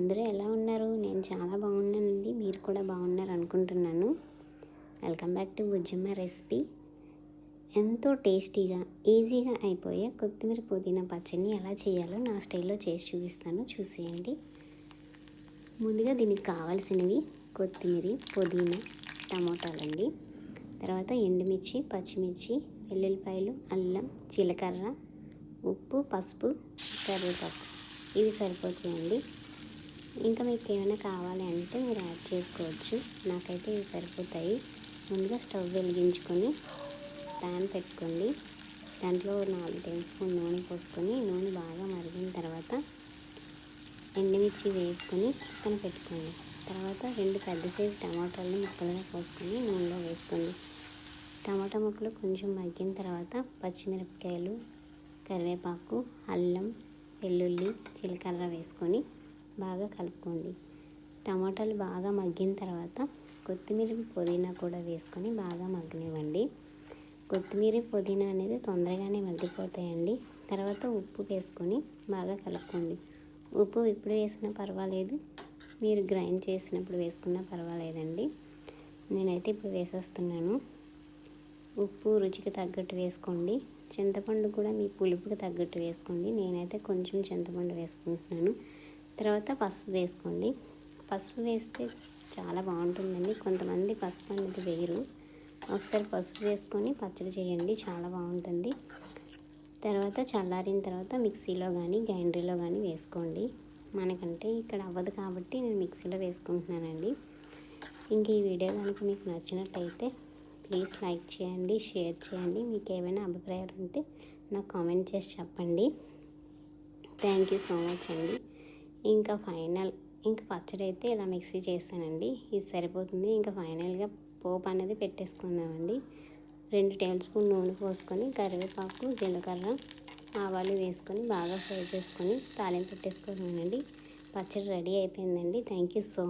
అందరూ ఎలా ఉన్నారు? నేను చాలా బాగున్నానండి. మీరు కూడా బాగున్నారు అనుకుంటున్నాను. Welcome back to Bujjamma recipe. ఎంతో టేస్టీగా ఈజీగా అయిపోయే కొత్తిమీర పుదీనా పచ్చడిని ఎలా చేయాలో నా స్టైల్లో చేసి చూపిస్తాను, చూసేయండి. ముందుగా దీనికి కావాల్సినవి కొత్తిమీర, పుదీనా, టమోటాలండి. తర్వాత ఎండుమిర్చి, పచ్చిమిర్చి, వెల్లుల్లిపాయలు, అల్లం, జీలకర్ర, ఉప్పు, పసుపు, కరివేపాకు, ఇవి సరిపోతాయండి. ఇంకా మీకు ఏమైనా కావాలి అంటే మీరు యాడ్ చేసుకోవచ్చు. నాకైతే ఇవి సరిపోతాయి. ముందుగా స్టవ్ వెలిగించుకొని ప్యాన్ పెట్టుకోండి. దాంట్లో 4 టేబుల్ స్పూన్ నూనె పోసుకొని నూనె బాగా మరిగిన తర్వాత ఎండుమిర్చి వేసుకొని పక్కన పెట్టుకోండి. తర్వాత 2 పెద్ద సైజు టమాటాలను ముక్కలుగా పోసుకొని నూనెలో వేసుకోండి. టమాటా ముక్కలు కొంచెం మగ్గిన తర్వాత పచ్చిమిరపకాయలు, కరివేపాకు, అల్లం, వెల్లుల్లి, జీలకర్ర వేసుకొని బాగా కలుపుకోండి. టమాటాలు బాగా మగ్గిన తర్వాత కొత్తిమీర, పుదీనా కూడా వేసుకొని బాగా మగ్గనివ్వండి. కొత్తిమీర, పుదీనా అనేది తొందరగానే మగ్గిపోతాయండి. తర్వాత ఉప్పు వేసుకొని బాగా కలుపుకోండి. ఉప్పు ఇప్పుడు వేసినా పర్వాలేదు, మీరు గ్రైండ్ చేసినప్పుడు వేసుకున్నా పర్వాలేదండి. నేనైతే ఇప్పుడు వేసేస్తున్నాను. ఉప్పు రుచికి తగ్గట్టు వేసుకోండి. చింతపండు కూడా మీ పులుపుకి తగ్గట్టు వేసుకోండి. నేనైతే కొంచెం చింతపండు వేసుకుంటున్నాను. తర్వాత పసుపు వేసుకోండి. పసుపు వేస్తే చాలా బాగుంటుందండి. కొంతమంది పసుపు అనేది వేయరు. ఒకసారి పసుపు వేసుకొని పచ్చడి చేయండి, చాలా బాగుంటుంది. తర్వాత చల్లారిన తర్వాత మిక్సీలో కానీ గ్రైండర్లో కానీ వేసుకోండి. మనకంటే ఇక్కడ అవ్వదు కాబట్టి నేను మిక్సీలో వేసుకుంటున్నానండి. ఇంక ఈ వీడియో కనుక మీకు నచ్చినట్లయితే ప్లీజ్ లైక్ చేయండి, షేర్ చేయండి. మీకు ఏమైనా అభిప్రాయాలు ఉంటే నాకు కామెంట్ చేసి చెప్పండి. థ్యాంక్ యూ సో మచ్ అండి. ఇంకా పచ్చడి అయితే ఇలా మిక్సీ చేస్తానండి. ఇది సరిపోతుంది. ఇంకా ఫైనల్గా పోపు అనేది పెట్టేసుకుందామండి. 2 టేబుల్ స్పూన్ నూనె పోసుకొని కరివేపాకు, జీలకర్ర, ఆవాలు వేసుకొని బాగా ఫ్రై చేసుకొని తాలింపు పెట్టేసుకోవాలండి. పచ్చడి రెడీ అయిపోయిందండి. Thank you so much.